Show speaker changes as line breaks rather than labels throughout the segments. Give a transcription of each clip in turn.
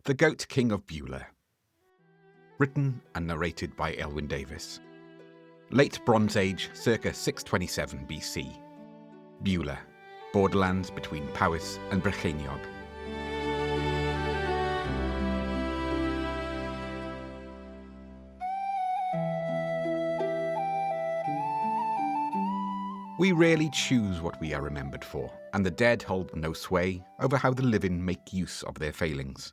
The Goat King of Beulah. Written and narrated by Elwyn Davis. Late Bronze Age, circa 627 BC. Beulah, borderlands between Powys and Brycheiniog. We rarely choose what we are remembered for, and the dead hold no sway over how the living make use of their failings.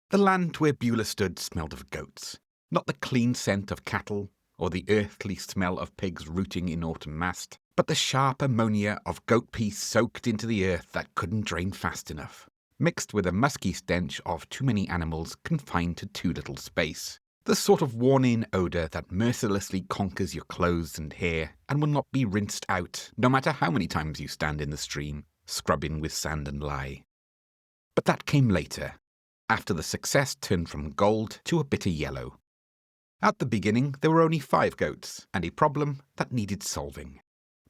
The land where Beulah stood smelled of goats, not the clean scent of cattle or the earthly smell of pigs rooting in autumn mast, but the sharp ammonia of goat pee soaked into the earth that couldn't drain fast enough, mixed with a musky stench of too many animals confined to too little space. The sort of worn-in odour that mercilessly conquers your clothes and hair and will not be rinsed out, no matter how many times you stand in the stream, scrubbing with sand and lye. But that came later, after the success turned from gold to a bitter yellow. At the beginning, there were only 5 goats, and a problem that needed solving.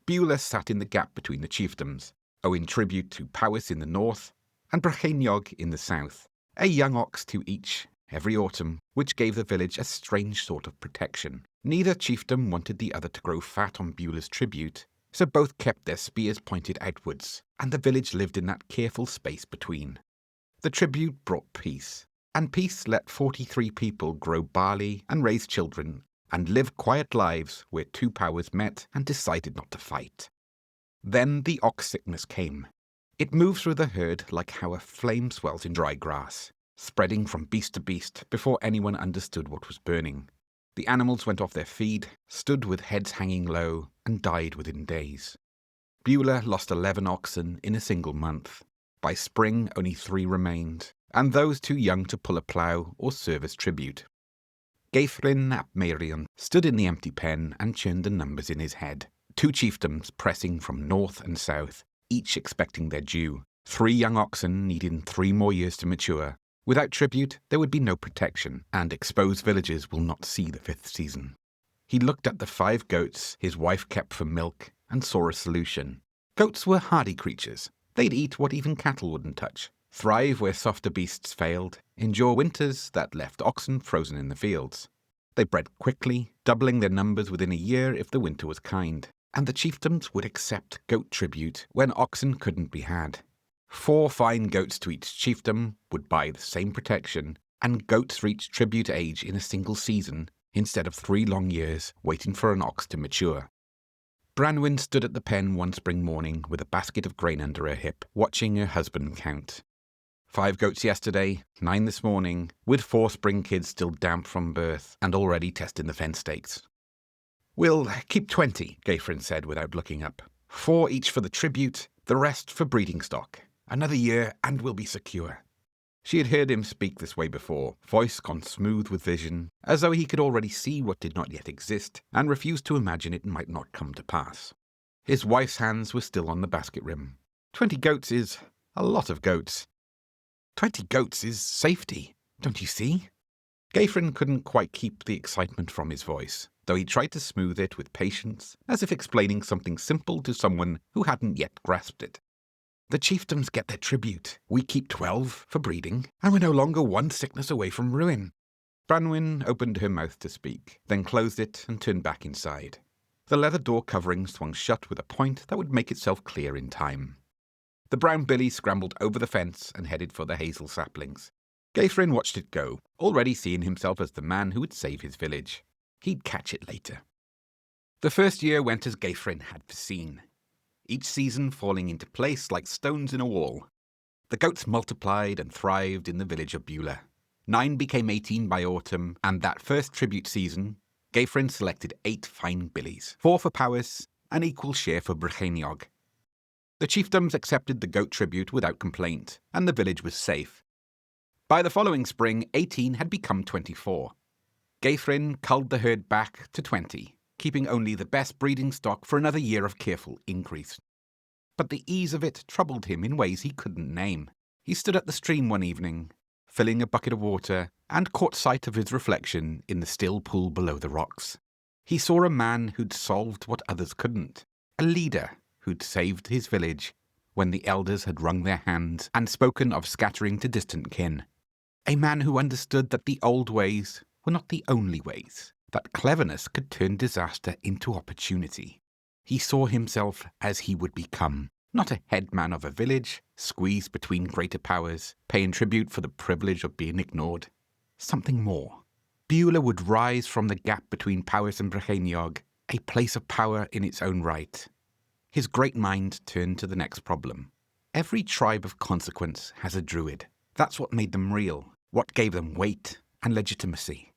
Beulah sat in the gap between the chiefdoms, owing tribute to Powys in the north and Brycheiniog in the south, a young ox to each every autumn, which gave the village a strange sort of protection. Neither chiefdom wanted the other to grow fat on Beulah's tribute, so both kept their spears pointed outwards, and the village lived in that careful space between. The tribute brought peace, and peace let 43 people grow barley and raise children, and live quiet lives where 2 powers met and decided not to fight. Then the ox sickness came. It moved through the herd like how a flame swells in dry grass, spreading from beast to beast before anyone understood what was burning. The animals went off their feed, stood with heads hanging low, and died within days. Beulah lost 11 oxen in a single month. By spring, only 3 remained, and those too young to pull a plough or serve as tribute. Geifryn ap Meirion stood in the empty pen and churned the numbers in his head. 2 chiefdoms pressing from north and south, each expecting their due. 3 young oxen needing 3 more years to mature. Without tribute, there would be no protection, and exposed villages will not see the 5th season. He looked at the 5 goats his wife kept for milk and saw a solution. Goats were hardy creatures. They'd eat what even cattle wouldn't touch, thrive where softer beasts failed, endure winters that left oxen frozen in the fields. They bred quickly, doubling their numbers within a year if the winter was kind, and the chiefdoms would accept goat tribute when oxen couldn't be had. 4 fine goats to each chiefdom would buy the same protection, and goats reached tribute age in a single season, instead of 3 long years waiting for an ox to mature. Branwen stood at the pen one spring morning with a basket of grain under her hip, watching her husband count. 5 goats yesterday, 9 this morning, with 4 spring kids still damp from birth and already testing the fence stakes. "We'll keep 20, Geifryn said without looking up. 4 each for the tribute, the rest for breeding stock. Another year and we'll be secure." She had heard him speak this way before, voice gone smooth with vision, as though he could already see what did not yet exist, and refused to imagine it might not come to pass. His wife's hands were still on the basket rim. 20 goats is a lot of goats. 20 goats is safety, don't you see? Geifryn couldn't quite keep the excitement from his voice, though he tried to smooth it with patience, as if explaining something simple to someone who hadn't yet grasped it. "The chiefdoms get their tribute. We keep 12 for breeding, and we're no longer one sickness away from ruin." Branwen opened her mouth to speak, then closed it and turned back inside. The leather door covering swung shut with a point that would make itself clear in time. The brown billy scrambled over the fence and headed for the hazel saplings. Geifryn watched it go, already seeing himself as the man who would save his village. He'd catch it later. The first year went as Geifryn had foreseen, each season falling into place like stones in a wall. The goats multiplied and thrived in the village of Beulah. 9 became 18 by autumn, and that first tribute season, Geifryn selected 8 fine billies, 4 for Powys, an equal share for Brycheiniog. The chiefdoms accepted the goat tribute without complaint, and the village was safe. By the following spring, 18 had become 24. Geifryn culled the herd back to 20, keeping only the best breeding stock for another year of careful increase. But the ease of it troubled him in ways he couldn't name. He stood at the stream one evening, filling a bucket of water, and caught sight of his reflection in the still pool below the rocks. He saw a man who'd solved what others couldn't, a leader who'd saved his village, when the elders had wrung their hands and spoken of scattering to distant kin. A man who understood that the old ways were not the only ways, that cleverness could turn disaster into opportunity. He saw himself as he would become, not a headman of a village, squeezed between greater powers, paying tribute for the privilege of being ignored. Something more. Beulah would rise from the gap between Powys and Brycheiniog, a place of power in its own right. His great mind turned to the next problem. Every tribe of consequence has a druid. That's what made them real, what gave them weight and legitimacy.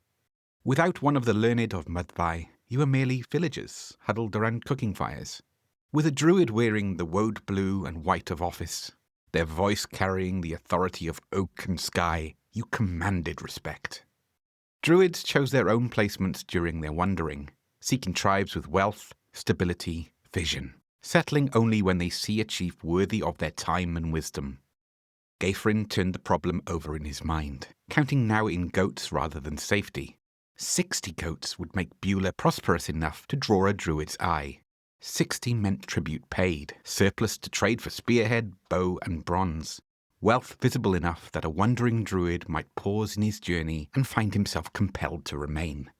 Without one of the learned of Mudby, you were merely villagers huddled around cooking fires. With a druid wearing the woad blue and white of office, their voice carrying the authority of oak and sky, you commanded respect. Druids chose their own placements during their wandering, seeking tribes with wealth, stability, vision, settling only when they see a chief worthy of their time and wisdom. Geifryn turned the problem over in his mind, counting now in goats rather than safety. 60 goats would make Beulah prosperous enough to draw a druid's eye. 60 meant tribute paid, surplus to trade for spearhead, bow and bronze. Wealth visible enough that a wandering druid might pause in his journey and find himself compelled to remain.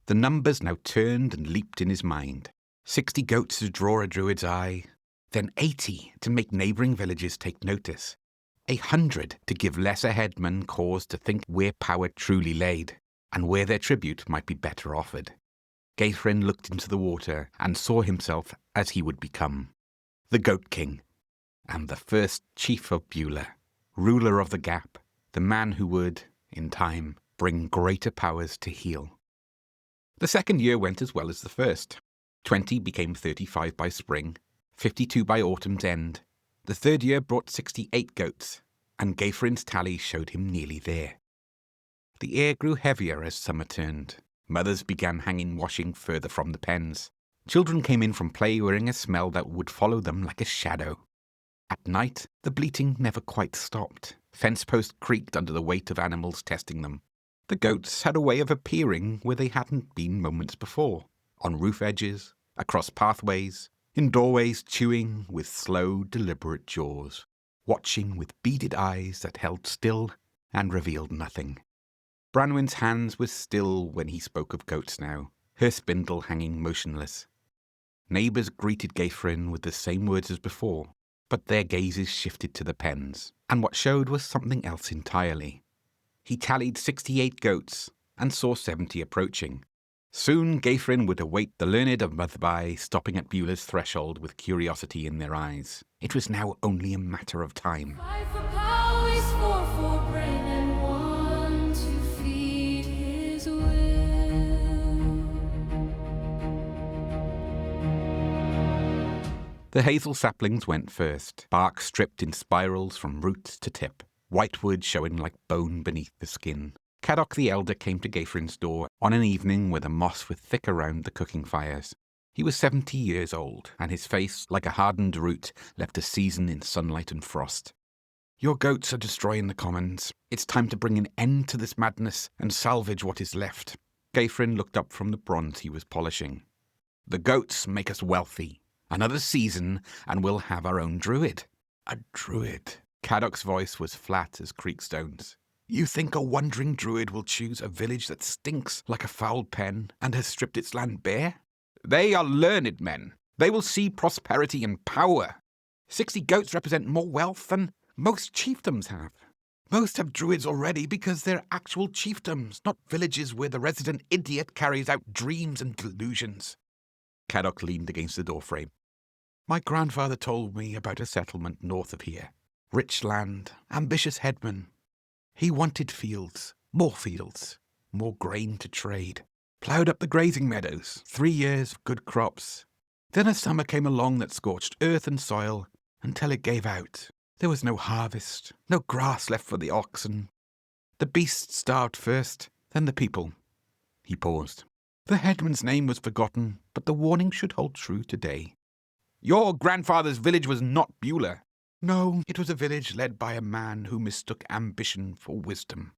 The numbers now turned and leaped in his mind. 60 goats to draw a druid's eye, then 80 to make neighbouring villages take notice, 100 to give lesser headmen cause to think where power truly laid, and where their tribute might be better offered. Geifryn looked into the water and saw himself as he would become, the Goat King, and the first chief of Beulah, ruler of the Gap, the man who would, in time, bring greater powers to heal. The second year went as well as the first. 20 became 35 by spring, 52 by autumn's end. The third year brought 68 goats, and Geifryn's tally showed him nearly there. The air grew heavier as summer turned. Mothers began hanging washing further from the pens. Children came in from play wearing a smell that would follow them like a shadow. At night, the bleating never quite stopped. Fence posts creaked under the weight of animals testing them. The goats had a way of appearing where they hadn't been moments before, on roof edges, across pathways, in doorways chewing with slow, deliberate jaws, watching with beaded eyes that held still and revealed nothing. Branwen's hands were still when he spoke of goats now, her spindle hanging motionless. Neighbours greeted Geifryn with the same words as before, but their gazes shifted to the pens, and what showed was something else entirely. He tallied 68 goats and saw 70 approaching. Soon Geifryn would await the learned of Mudby stopping at Beulah's threshold with curiosity in their eyes. It was now only a matter of time. The hazel saplings went first, bark stripped in spirals from root to tip, white wood showing like bone beneath the skin. Caddoc the elder came to Geifryn's door on an evening where the moss was thick around the cooking fires. He was 70 years old, and his face, like a hardened root, left a season in sunlight and frost. "Your goats are destroying the commons. It's time to bring an end to this madness and salvage what is left." Geifryn looked up from the bronze he was polishing. "The goats make us wealthy. Another season, and we'll have our own druid." "A druid?" Caddoc's voice was flat as creek stones. "You think a wandering druid will choose a village that stinks like a foul pen and has stripped its land bare? They are learned men. They will see prosperity and power. 60 goats represent more wealth than most chiefdoms have. Most have druids already because they're actual chiefdoms, not villages where the resident idiot carries out dreams and delusions." Caddoc leaned against the doorframe. "My grandfather told me about a settlement north of here. Rich land, ambitious headman. He wanted fields, more grain to trade. Ploughed up the grazing meadows, 3 years of good crops. Then a summer came along that scorched earth and soil until it gave out. There was no harvest, no grass left for the oxen. The beasts starved first, then the people." He paused. "The headman's name was forgotten, but the warning should hold true today." "Your grandfather's village was not Beulah." "No, it was a village led by a man who mistook ambition for wisdom."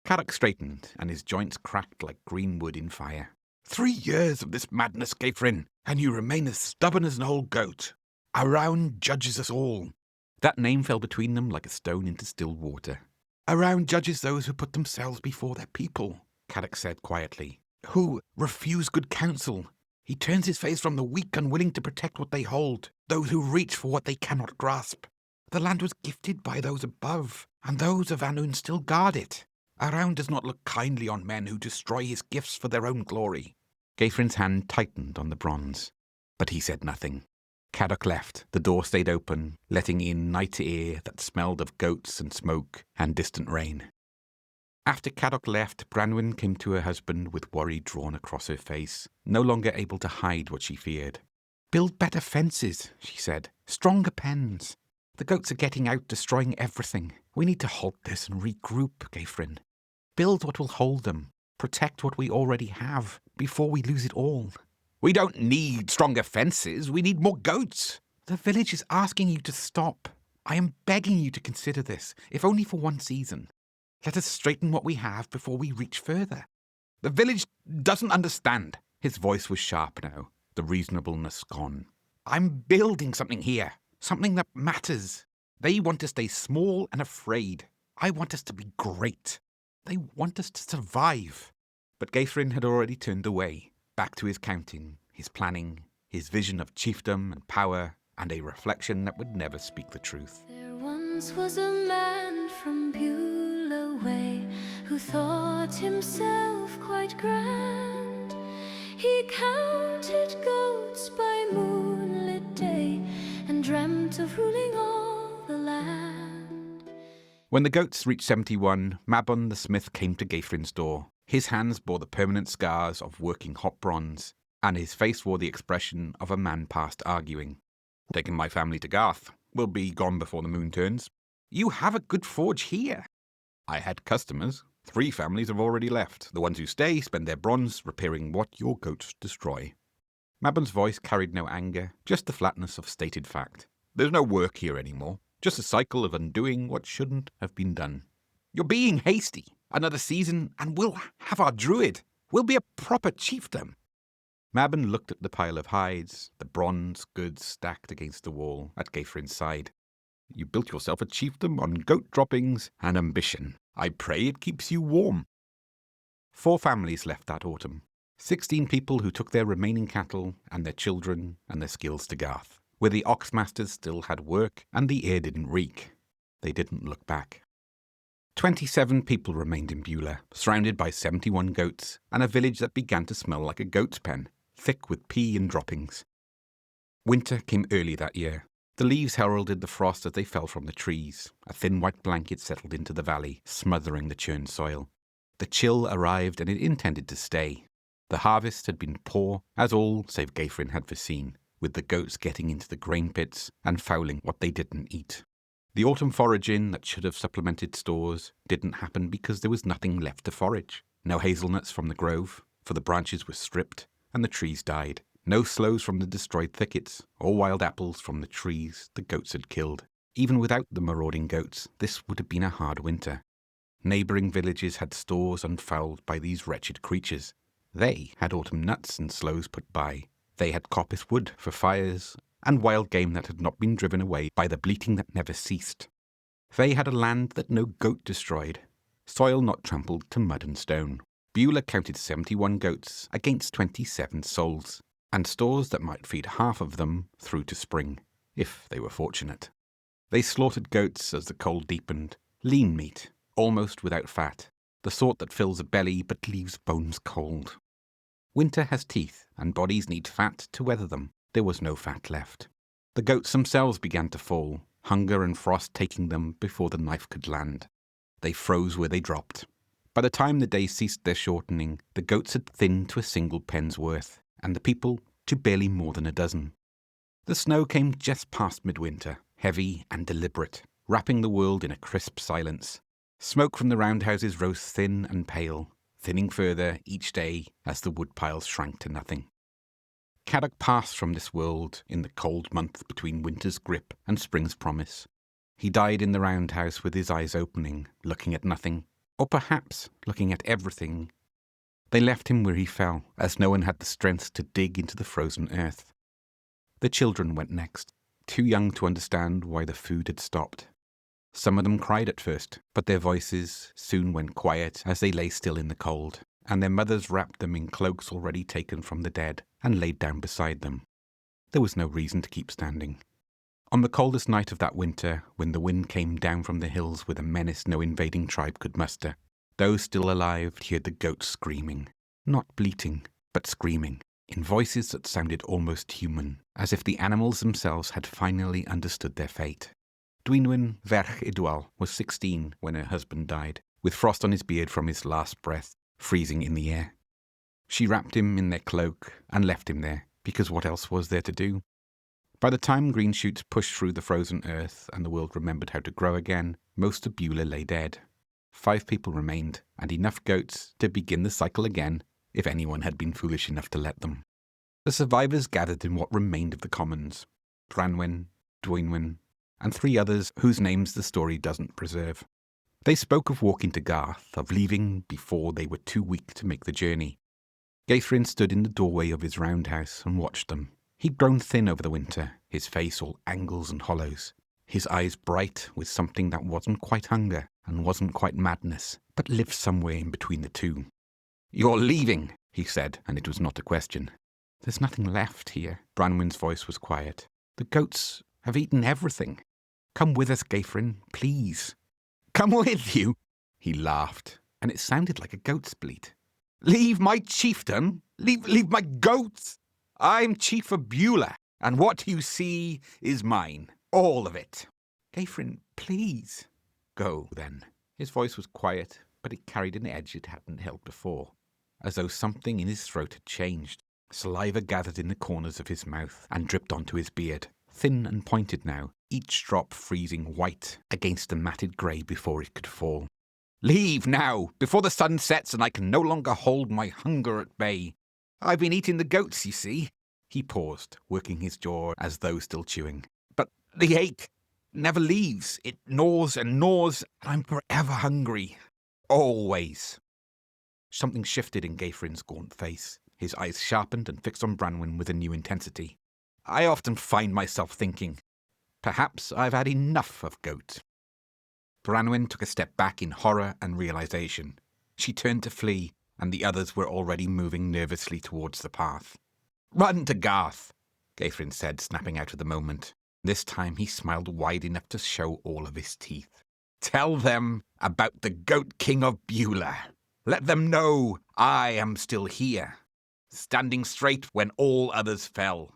Caddoc straightened, and his joints cracked like green wood in fire. 3 years of this madness, Geifryn, and you remain as stubborn as an old goat. Around judges us all. That name fell between them like a stone into still water. Around judges those who put themselves before their people, Caddoc said quietly, who refuse good counsel. He turns his face from the weak, unwilling to protect what they hold, those who reach for what they cannot grasp. The land was gifted by those above, and those of Annwn still guard it. Around does not look kindly on men who destroy his gifts for their own glory. Geifryn's hand tightened on the bronze, but he said nothing. Caddoc left. The door stayed open, letting in night air that smelled of goats and smoke and distant rain. After Caddoc left, Branwen came to her husband with worry drawn across her face, no longer able to hide what she feared. "Build better fences," she said. "Stronger pens. The goats are getting out, destroying everything. We need to halt this and regroup, Geifryn. Build what will hold them. Protect what we already have, before we lose it all." "We don't need stronger fences. We need more goats." "The village is asking you to stop. I am begging you to consider this, if only for one season. Let us straighten what we have before we reach further." "The village doesn't understand." His voice was sharp now, the reasonableness gone. "I'm building something here, something that matters. They want to stay small and afraid. I want us to be great. They want us to survive." But Geifryn had already turned away, back to his counting, his planning, his vision of chiefdom and power, and a reflection that would never speak the truth.
There once was a man from Beulah way who thought himself quite grand. He counted goats by moonlit day and dreamt of ruling all the land.
When the goats reached 71, Mabon the smith came to Geifryn's door. His hands bore the permanent scars of working hot bronze, and his face wore the expression of a man past arguing. "Taking my family to Garth. We'll be gone before the moon turns." "You have a good forge here." "I had customers. 3 families have already left. The ones who stay spend their bronze repairing what your goats destroy." Mabon's voice carried no anger, just the flatness of stated fact. "There's no work here anymore. Just a cycle of undoing what shouldn't have been done." "You're being hasty. Another season, and we'll have our druid. We'll be a proper chiefdom." Mabon looked at the pile of hides, the bronze goods stacked against the wall at Geifryn's side. "You built yourself a chiefdom on goat droppings and ambition. I pray it keeps you warm." 4 families left that autumn. 16 people who took their remaining cattle and their children and their skills to Garth, where the oxmasters still had work and the air didn't reek. They didn't look back. 27 people remained in Beulah, surrounded by 71 goats, and a village that began to smell like a goat's pen, thick with pea and droppings. Winter came early that year. The leaves heralded the frost as they fell from the trees. A thin white blanket settled into the valley, smothering the churned soil. The chill arrived, and it intended to stay. The harvest had been poor, as all save Geifryn had foreseen, with the goats getting into the grain pits and fouling what they didn't eat. The autumn foraging that should have supplemented stores didn't happen because there was nothing left to forage. No hazelnuts from the grove, for the branches were stripped and the trees died. No sloes from the destroyed thickets, or wild apples from the trees the goats had killed. Even without the marauding goats, this would have been a hard winter. Neighbouring villages had stores unfouled by these wretched creatures. They had autumn nuts and sloes put by. They had coppice wood for fires, and wild game that had not been driven away by the bleating that never ceased. They had a land that no goat destroyed, soil not trampled to mud and stone. Beulah counted 71 goats against 27 souls, and stores that might feed half of them through to spring, if they were fortunate. They slaughtered goats as the cold deepened, lean meat, almost without fat, the sort that fills a belly but leaves bones cold. Winter has teeth, and bodies need fat to weather them. There was no fat left. The goats themselves began to fall, hunger and frost taking them before the knife could land. They froze where they dropped. By the time the days ceased their shortening, the goats had thinned to a single pen's worth, and the people to barely more than a dozen. The snow came just past midwinter, heavy and deliberate, wrapping the world in a crisp silence. Smoke from the roundhouses rose thin and pale, thinning further each day as the wood piles shrank to nothing. Caddoc passed from this world in the cold month between winter's grip and spring's promise. He died in the roundhouse with his eyes opening, looking at nothing, or perhaps looking at everything. They left him where he fell, as no one had the strength to dig into the frozen earth. The children went next. too young to understand why the food had stopped. Some of them cried at first, but their voices soon went quiet as they lay still in the cold, and their mothers wrapped them in cloaks already taken from the dead and laid down beside them. There was no reason to keep standing. On the coldest night of that winter, when the wind came down from the hills with a menace no invading tribe could muster, those still alive heard the goats screaming, not bleating, but screaming, in voices that sounded almost human, as if the animals themselves had finally understood their fate. Dwynwen Ferch Idwal was 16 when her husband died, with frost on his beard from his last breath, freezing in the air. She wrapped him in their cloak and left him there, because what else was there to do? By the time green shoots pushed through the frozen earth and the world remembered how to grow again, most of Beulah lay dead. 5 people remained, and enough goats to begin the cycle again, if anyone had been foolish enough to let them. The survivors gathered in what remained of the commons: Branwen, Dwynwen, and 3 others whose names the story doesn't preserve. They spoke of walking to Garth, of leaving before they were too weak to make the journey. Geifryn stood in the doorway of his roundhouse and watched them. He'd grown thin over the winter, his face all angles and hollows, his eyes bright with something that wasn't quite hunger and wasn't quite madness, but lived somewhere in between the two. "You're leaving," he said, and it was not a question. "There's nothing left here." Branwen's voice was quiet. "The goats have eaten everything. Come with us, Geifryn, please." "Come with you?" He laughed, and it sounded like a goat's bleat. "Leave my chiefdom? Leave my goats? I'm chief of Beulah, and what you see is mine. All of it." "Geifryn, please." "Go, then." His voice was quiet, but it carried an edge it hadn't held before, as though something in his throat had changed. Saliva gathered in the corners of his mouth and dripped onto his beard, thin and pointed now, each drop freezing white against the matted grey before it could fall. "Leave now, before the sun sets and I can no longer hold my hunger at bay. I've been eating the goats, you see." He paused, working his jaw as though still chewing. "But the ache never leaves. It gnaws and gnaws, and I'm forever hungry. Always." Something shifted in Geifryn's gaunt face. His eyes sharpened and fixed on Branwen with a new intensity. "I often find myself thinking, perhaps I've had enough of goat." Branwen took a step back in horror and realization. She turned to flee, and the others were already moving nervously towards the path. "Run to Garth," Geifryn said, snapping out of the moment. This time he smiled wide enough to show all of his teeth. "Tell them about the Goat King of Beulah. Let them know I am still here, standing straight when all others fell."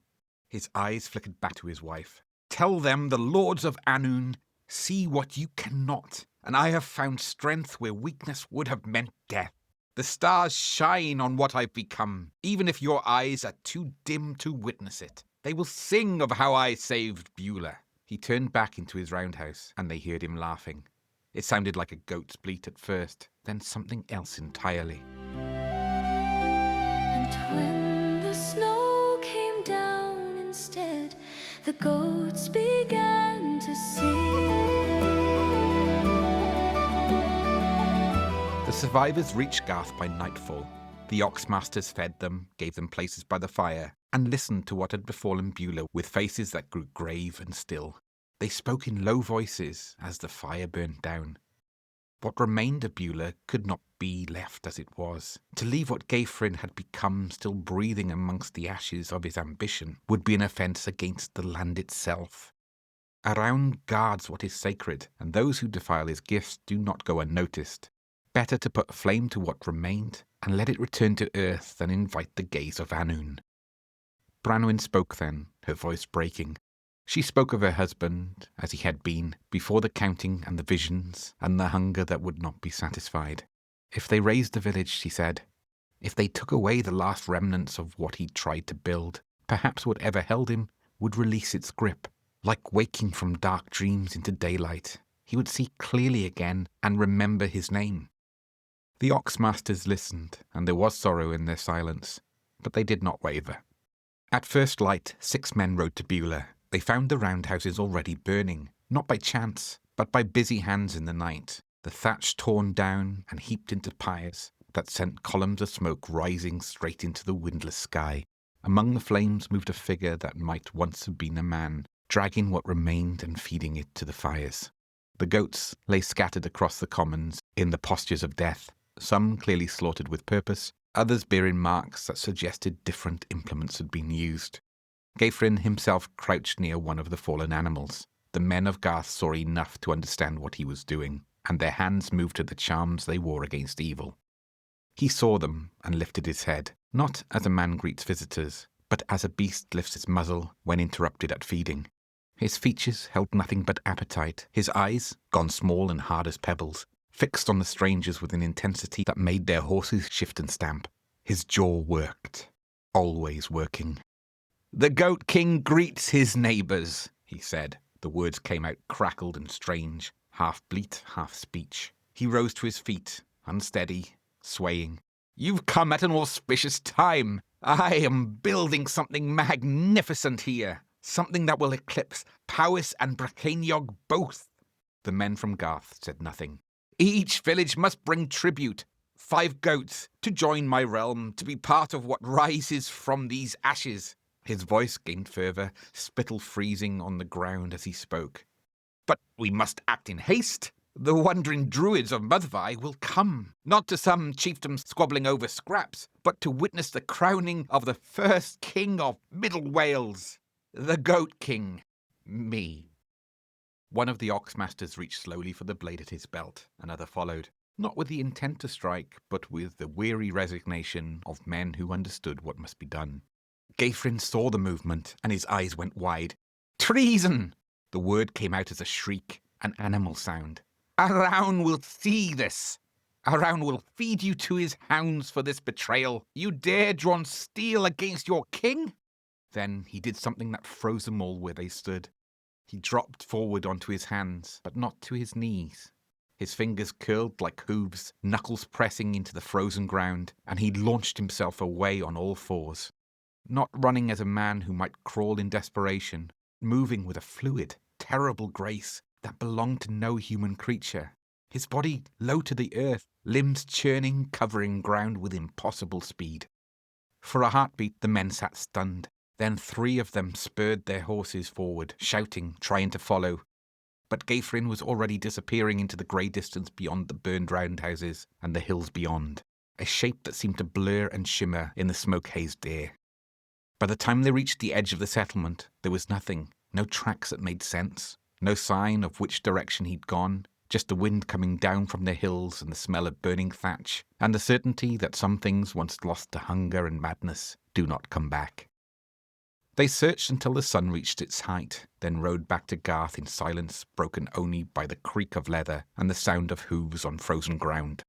His eyes flickered back to his wife. "Tell them the lords of Annwn see what you cannot, and I have found strength where weakness would have meant death. The stars shine on what I've become, even if your eyes are too dim to witness it. They will sing of how I saved Beulah." He turned back into his roundhouse, and they heard him laughing. It sounded like a goat's bleat at first, then something else entirely.
And when the snow came down instead, the goats began to sing.
The survivors reached Garth by nightfall. The oxmasters fed them, gave them places by the fire, and listened to what had befallen Beulah with faces that grew grave and still. They spoke in low voices as the fire burned down. What remained of Beulah could not be left as it was. To leave what Geifryn had become still breathing amongst the ashes of his ambition would be an offence against the land itself. Around guards what is sacred, and those who defile his gifts do not go unnoticed. Better to put a flame to what remained, and let it return to earth than invite the gaze of Annwn. Branwen spoke then, her voice breaking. She spoke of her husband, as he had been, before the counting and the visions, and the hunger that would not be satisfied. If they razed the village, she said, if they took away the last remnants of what he'd tried to build, perhaps whatever held him would release its grip. Like waking from dark dreams into daylight, he would see clearly again and remember his name. The oxmasters listened, and there was sorrow in their silence, but they did not waver. At first light, 6 men rode to Beulah. They found the roundhouses already burning, not by chance, but by busy hands in the night, the thatch torn down and heaped into pyres that sent columns of smoke rising straight into the windless sky. Among the flames moved a figure that might once have been a man, dragging what remained and feeding it to the fires. The goats lay scattered across the commons in the postures of death, some clearly slaughtered with purpose, others bearing marks that suggested different implements had been used. Geifryn himself crouched near one of the fallen animals. The men of Garth saw enough to understand what he was doing, and their hands moved to the charms they wore against evil. He saw them and lifted his head, not as a man greets visitors, but as a beast lifts its muzzle when interrupted at feeding. His features held nothing but appetite, his eyes, gone small and hard as pebbles, fixed on the strangers with an intensity that made their horses shift and stamp. His jaw worked, always working. "The Goat King greets his neighbours," he said. The words came out crackled and strange, half bleat, half speech. He rose to his feet, unsteady, swaying. "You've come at an auspicious time. I am building something magnificent here, something that will eclipse Powys and Bracaniog both." The men from Garth said nothing. "Each village must bring tribute, 5 goats, to join my realm, to be part of what rises from these ashes." His voice gained fervour, spittle freezing on the ground as he spoke. "But we must act in haste. The wandering druids of Muddvi will come, not to some chiefdom squabbling over scraps, but to witness the crowning of the first king of Middle Wales, the Goat King, me." One of the oxmasters reached slowly for the blade at his belt. Another followed, not with the intent to strike, but with the weary resignation of men who understood what must be done. Geifryn saw the movement, and his eyes went wide. "Treason!" The word came out as a shriek, an animal sound. "Arawn will see this. Arawn will feed you to his hounds for this betrayal. You dare draw steel against your king?" Then he did something that froze them all where they stood. He dropped forward onto his hands, but not to his knees. His fingers curled like hooves, knuckles pressing into the frozen ground, and he launched himself away on all fours. Not running as a man who might crawl in desperation, moving with a fluid, terrible grace that belonged to no human creature. His body low to the earth, limbs churning, covering ground with impossible speed. For a heartbeat, the men sat stunned. Then 3 of them spurred their horses forward, shouting, trying to follow. But Geifryn was already disappearing into the grey distance beyond the burned roundhouses and the hills beyond, a shape that seemed to blur and shimmer in the smoke-hazed air. By the time they reached the edge of the settlement, there was nothing, no tracks that made sense, no sign of which direction he'd gone, just the wind coming down from the hills and the smell of burning thatch, and the certainty that some things once lost to hunger and madness do not come back. They searched until the sun reached its height, then rode back to Garth in silence broken only by the creak of leather and the sound of hooves on frozen ground.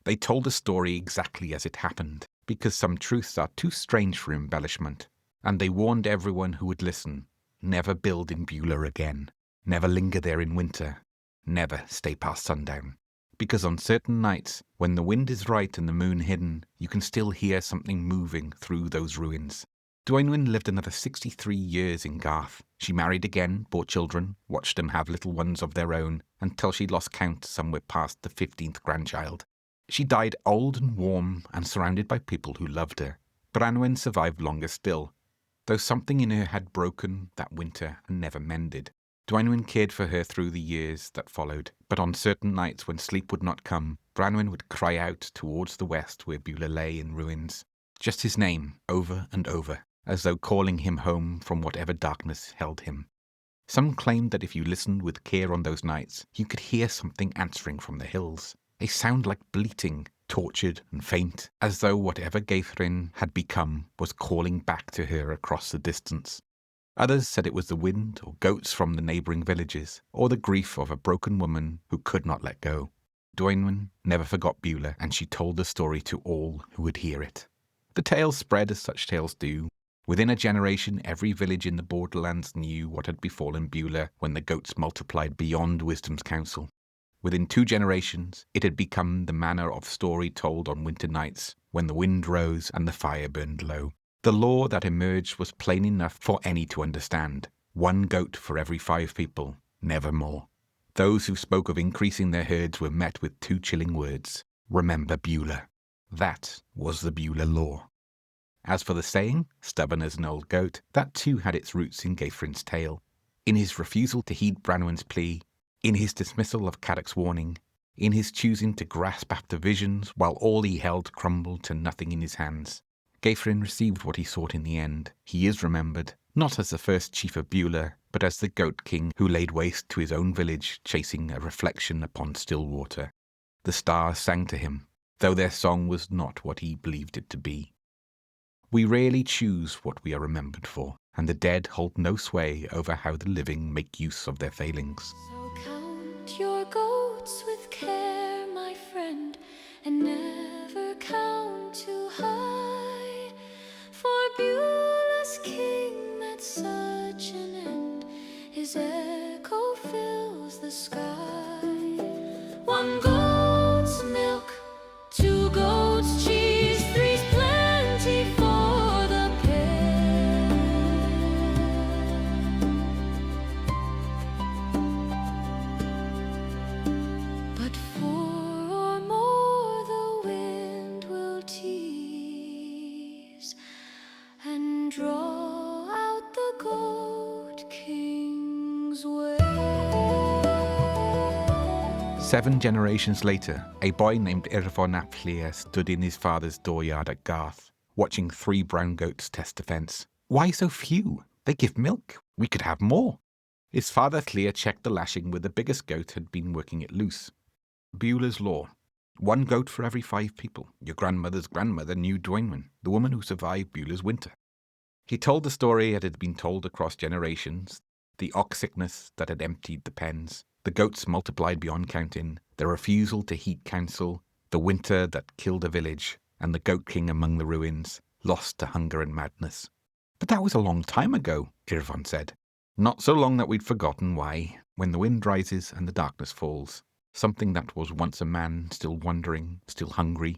They told the story exactly as it happened, because some truths are too strange for embellishment, and they warned everyone who would listen, never build in Beulah again, never linger there in winter, never stay past sundown. Because on certain nights, when the wind is right and the moon hidden, you can still hear something moving through those ruins. Dwynwen lived another 63 years in Garth. She married again, bore children, watched them have little ones of their own, until she lost count somewhere past the 15th grandchild. She died old and warm and surrounded by people who loved her. Branwen survived longer still, though something in her had broken that winter and never mended. Dwynwen cared for her through the years that followed, but on certain nights when sleep would not come, Branwen would cry out towards the west where Beulah lay in ruins. Just his name, over and over, as though calling him home from whatever darkness held him. Some claimed that if you listened with care on those nights, you could hear something answering from the hills. A sound like bleating, tortured and faint, as though whatever Geifryn had become was calling back to her across the distance. Others said it was the wind or goats from the neighbouring villages, or the grief of a broken woman who could not let go. Dwynwen never forgot Beulah, and she told the story to all who would hear it. The tale spread as such tales do. Within a generation, every village in the borderlands knew what had befallen Beulah when the goats multiplied beyond wisdom's counsel. Within 2 generations, it had become the manner of story told on winter nights when the wind rose and the fire burned low. The law that emerged was plain enough for any to understand. 1 goat for every 5 people, never more. Those who spoke of increasing their herds were met with 2 chilling words: remember Beulah. That was the Beulah law. As for the saying, stubborn as an old goat, that too had its roots in Geifryn's tale. In his refusal to heed Branwen's plea, in his dismissal of Cadoc's warning, in his choosing to grasp after visions while all he held crumbled to nothing in his hands, Geifryn received what he sought in the end. He is remembered, not as the first chief of Beulah, but as the Goat King who laid waste to his own village, chasing a reflection upon still water. The stars sang to him, though their song was not what he believed it to be. We rarely choose what we are remembered for, and the dead hold no sway over how the living make use of their failings.
So count your goats with care, my friend, and never count too high. For Beulah's king met such an end, his echo fills the sky. One goat's milk, two goats' cheese, three's plenty for the pair. But four or more the wind will tease and draw out the Goat King's way.
7 generations later, a boy named Meirion ap Pleas stood in his father's dooryard at Garth, watching 3 brown goats test defence. Why so few? They give milk. We could have more. His father Clear checked the lashing where the biggest goat had been working it loose. Beulah's law. 1 goat for every 5 people. Your grandmother's grandmother knew Geifryn, the woman who survived Beulah's winter. He told the story that had been told across generations, the ox sickness that had emptied the pens, the goats multiplied beyond counting, the refusal to heed counsel, the winter that killed a village, and the Goat King among the ruins, lost to hunger and madness. But that was a long time ago, Meirion said. Not so long that we'd forgotten why, when the wind rises and the darkness falls, something that was once a man, still wandering, still hungry.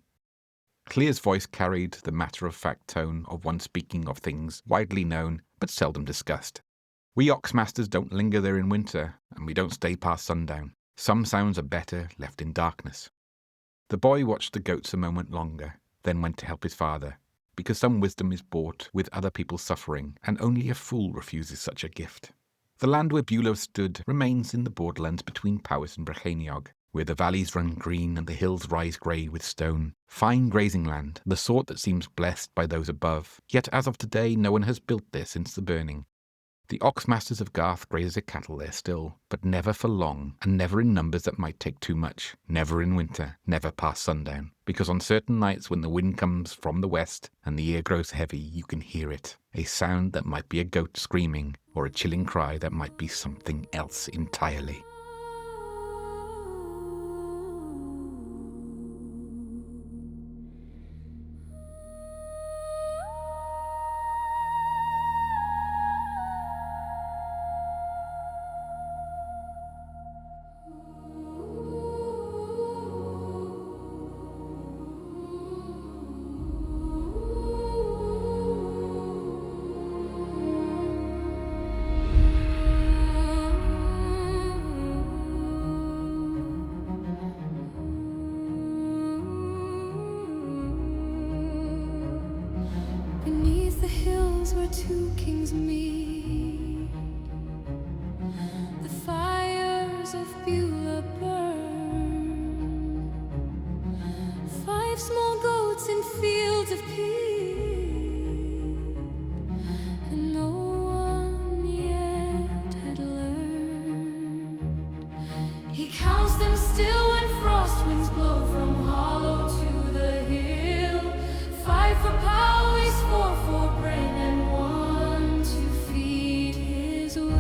Clear's voice carried the matter-of-fact tone of one speaking of things widely known but seldom discussed. We oxmasters don't linger there in winter, and we don't stay past sundown. Some sounds are better left in darkness. The boy watched the goats a moment longer, then went to help his father, because some wisdom is bought with other people's suffering, and only a fool refuses such a gift. The land where Beulah stood remains in the borderlands between Powys and Brycheiniog, where the valleys run green and the hills rise grey with stone. Fine grazing land, the sort that seems blessed by those above, yet as of today no one has built there since the burning. The oxmasters of Garth graze their cattle there still, but never for long, and never in numbers that might take too much, never in winter, never past sundown, because on certain nights when the wind comes from the west and the air grows heavy, you can hear it, a sound that might be a goat screaming, or a chilling cry that might be something else entirely.
Beneath the hills where 2 kings meet, the fires of Beulah burn. 5 small goats in fields of peace, and no one yet had learned. He counts them still when frost winds blow from hollow to the hill. 5 for Powys, 4 for brain, and 1 to feed his will.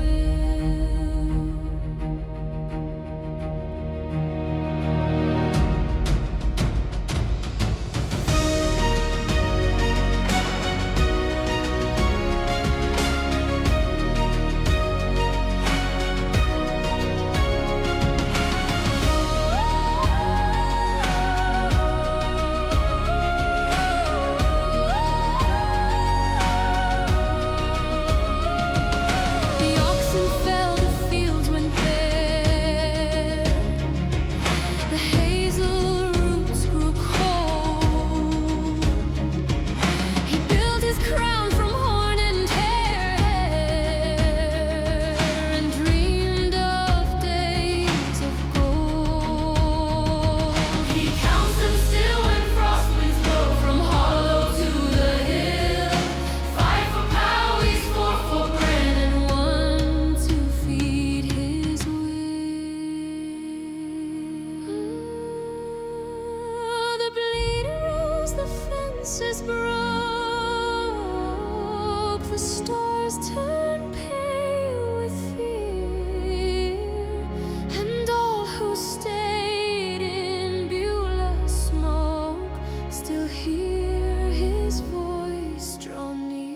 voices broke, the stars turned pale with fear, and all who stayed in Beulah's smoke still hear his voice draw near.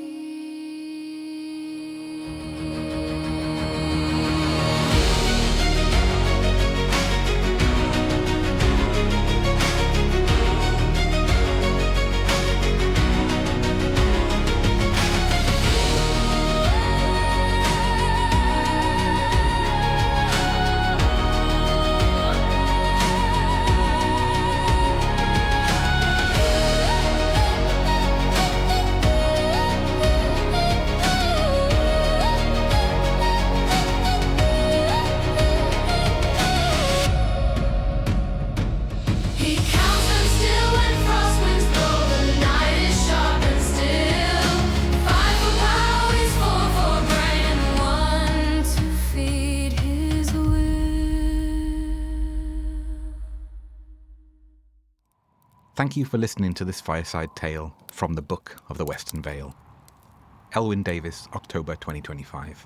He counts them still when frost winds blow. The night is sharp and still. 5 for power, he's 4 for brain, and 1 to feed his will.
Thank you for listening to this Fireside tale from the Book of the Western Vale. Elwyn Davis, October 2025.